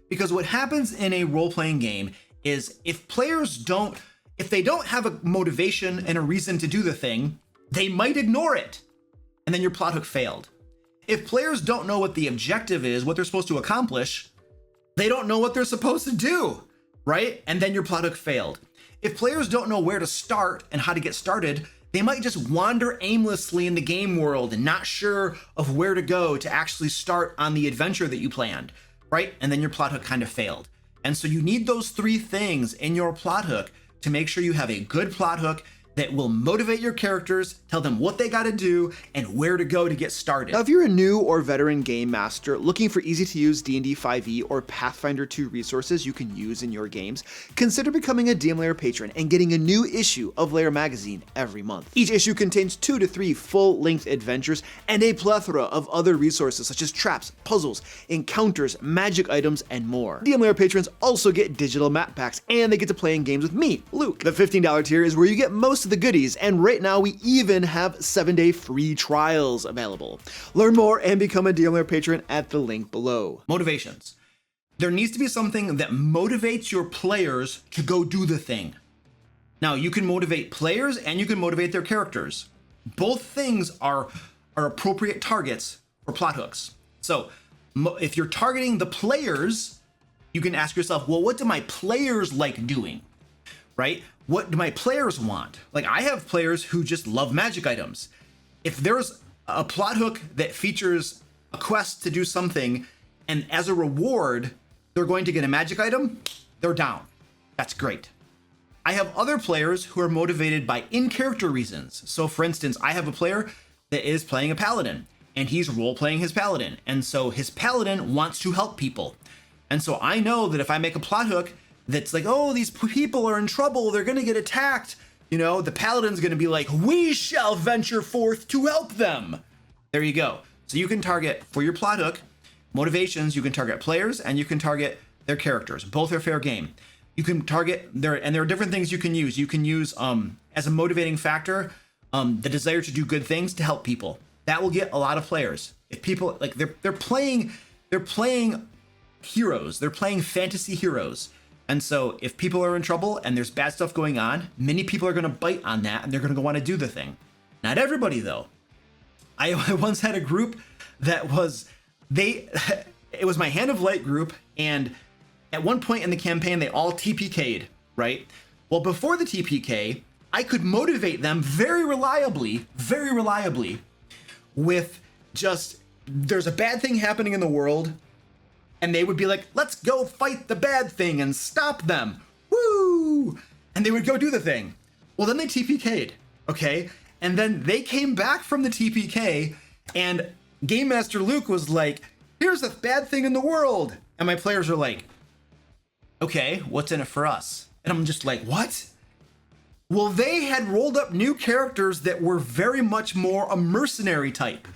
Because what happens in a role-playing game is if they don't have a motivation and a reason to do the thing, they might ignore it. And then your plot hook failed. If players don't know what the objective is, what they're supposed to accomplish, they don't know what they're supposed to do, right? And then your plot hook failed. If players don't know where to start and how to get started, they might just wander aimlessly in the game world and not sure of where to go to actually start on the adventure that you planned, right? And then your plot hook kind of failed. And so you need those three things in your plot hook to make sure you have a good plot hook that will motivate your characters, tell them what they got to do and where to go to get started. Now, if you're a new or veteran game master looking for easy to use D&D 5e or Pathfinder 2 resources you can use in your games, consider becoming a DM Lair patron and getting a new issue of Lair magazine every month. Each issue contains 2 to 3 full-length adventures and a plethora of other resources such as traps, puzzles, encounters, magic items, and more. DM Lair patrons also get digital map packs and they get to play in games with me, Luke. The $15 tier is where you get most of the goodies, and right now we even have 7-day free trials available. Learn more and become a DM Lair patron at the link below. Motivations. There needs to be something that motivates your players to go do the thing. Now, you can motivate players and you can motivate their characters. Both things are appropriate targets for plot hooks. So if you're targeting the players, you can ask yourself, well, what do my players like doing, right? What do my players want? Like, I have players who just love magic items. If there's a plot hook that features a quest to do something, and as a reward, they're going to get a magic item, they're down. That's great. I have other players who are motivated by in-character reasons. So for instance, I have a player that is playing a paladin, and he's role-playing his paladin. And so his paladin wants to help people. And so I know that if I make a plot hook that's like, oh, these people are in trouble, they're gonna get attacked, you know, the paladin's gonna be like, we shall venture forth to help them. There you go. So you can target, for your plot hook, motivations, you can target players and you can target their characters. Both are fair game. You can target and there are different things you can use. You can use, as a motivating factor, the desire to do good things to help people. That will get a lot of players. If people, like, they're playing heroes, they're playing fantasy heroes. And so if people are in trouble and there's bad stuff going on, many people are going to bite on that and they're going to want to do the thing. Not everybody, though. I once had a group that was, it was my Hand of Light group, and at one point in the campaign, they all TPK'd, right? Well, before the TPK, I could motivate them very reliably, with just, there's a bad thing happening in the world, and they would be like, let's go fight the bad thing and stop them. Woo! And they would go do the thing. Well, then they TPK'd, okay? And then they came back from the TPK, and Game Master Luke was like, here's a bad thing in the world. And my players are like, okay, what's in it for us? And I'm just like, what? Well, they had rolled up new characters that were very much more a mercenary type.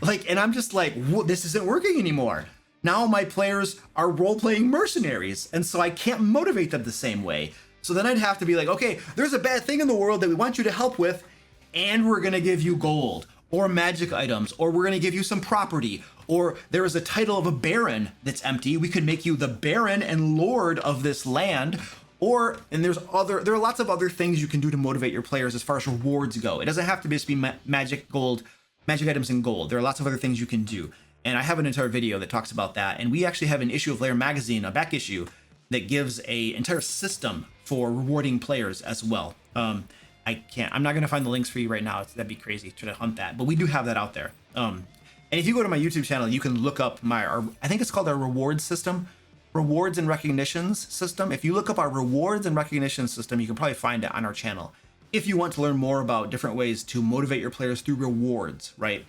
Like, and I'm just like, this isn't working anymore. Now my players are role-playing mercenaries, and so I can't motivate them the same way. So then I'd have to be like, okay, there's a bad thing in the world that we want you to help with, and we're gonna give you gold, or magic items, or we're gonna give you some property, or there is a title of a baron that's empty. We could make you the baron and lord of this land, and there are lots of other things you can do to motivate your players as far as rewards go. It doesn't have to just be magic items and gold. There are lots of other things you can do. And I have an entire video that talks about that. And we actually have an issue of Lair magazine, a back issue, that gives an entire system for rewarding players as well. I'm not going to find the links for you right now. That'd be crazy to hunt that, but we do have that out there. And if you go to my YouTube channel, you can look up I think it's called our rewards system, rewards and recognitions system. If you look up our rewards and recognition system, you can probably find it on our channel. If you want to learn more about different ways to motivate your players through rewards, right?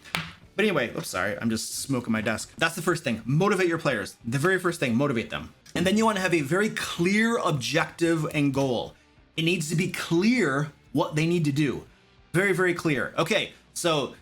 But anyway, oops, sorry, I'm just smoking my desk. That's the first thing, motivate your players. The very first thing, motivate them. And then you want to have a very clear objective and goal. It needs to be clear what they need to do. Very, very clear. Okay, so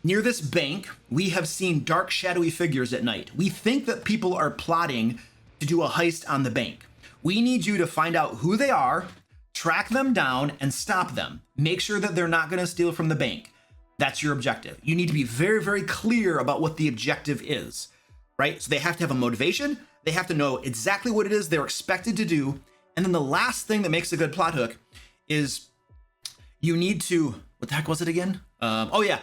near this bank, we have seen dark, shadowy figures at night. We think that people are plotting to do a heist on the bank. We need you to find out who they are, track them down, and stop them. Make sure that they're not going to steal from the bank. That's your objective. You need to be very, very clear about what the objective is, right? So they have to have a motivation, They have to know exactly what it is they're expected to do. And then the last thing that makes a good plot hook is you need to, what the heck was it again? Oh yeah.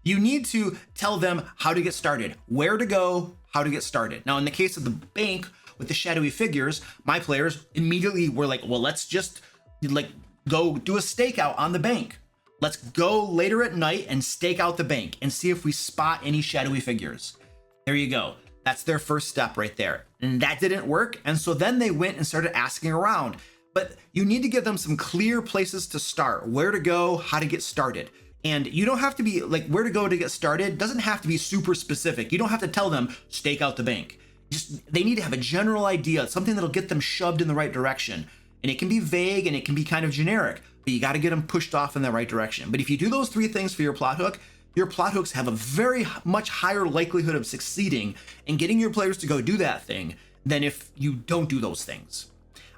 You need to tell them how to get started, where to go, how to get started. Now, in the case of the bank with the shadowy figures, my players immediately were like, well, let's just like go do a stakeout on the bank. Let's go later at night and stake out the bank and see if we spot any shadowy figures. There you go. That's their first step right there. And that didn't work. And so then they went and started asking around. But you need to give them some clear places to start, where to go, how to get started. And you don't have to be like where to go to get started doesn't have to be super specific. You don't have to tell them stake out the bank. Just they need to have a general idea, something that'll get them shoved in the right direction. And it can be vague and it can be kind of generic, but you got to get them pushed off in the right direction. But if you do those 3 things for your plot hooks have a very much higher likelihood of succeeding and getting your players to go do that thing than if you don't do those things.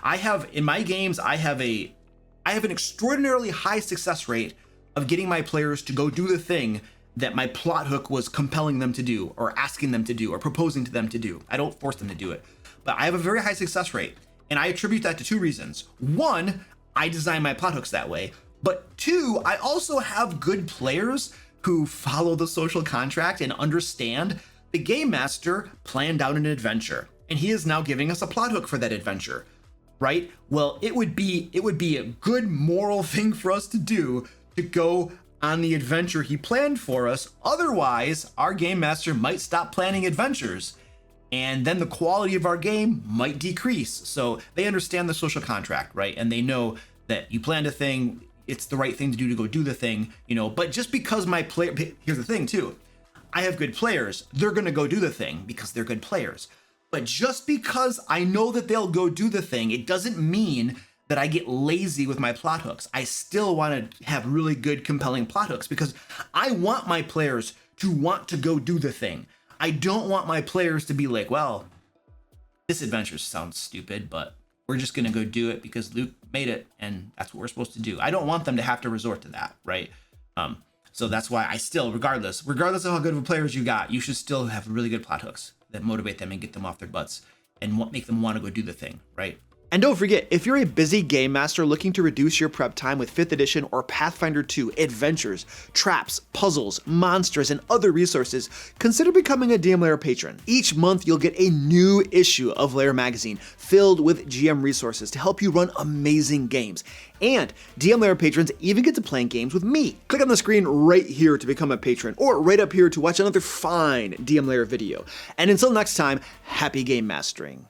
I have in my games, I have an extraordinarily high success rate of getting my players to go do the thing that my plot hook was compelling them to do or asking them to do or proposing to them to do. I don't force them to do it, but I have a very high success rate. And I attribute that to 2 reasons. 1, I design my plot hooks that way. But 2, I also have good players who follow the social contract and understand the game master planned out an adventure. And he is now giving us a plot hook for that adventure, right? Well, it would be a good moral thing for us to do to go on the adventure he planned for us. Otherwise, our game master might stop planning adventures. And then the quality of our game might decrease. So they understand the social contract, right? And they know that you planned a thing, it's the right thing to do to go do the thing, but just because my player, here's the thing too, I have good players, they're gonna go do the thing because they're good players. But just because I know that they'll go do the thing, it doesn't mean that I get lazy with my plot hooks. I still wanna have really good, compelling plot hooks because I want my players to want to go do the thing. I don't want my players to be like, well, this adventure sounds stupid, but we're just going to go do it because Luke made it and that's what we're supposed to do. I don't want them to have to resort to that, right? So that's why I still, regardless of how good of players you got, you should still have really good plot hooks that motivate them and get them off their butts and make them want to go do the thing, right? And don't forget, if you're a busy game master looking to reduce your prep time with 5th edition or Pathfinder 2 adventures, traps, puzzles, monsters, and other resources, consider becoming a DM Lair patron. Each month, you'll get a new issue of Lair magazine filled with GM resources to help you run amazing games. And DM Lair patrons even get to play games with me. Click on the screen right here to become a patron, or right up here to watch another fine DM Lair video. And until next time, happy game mastering.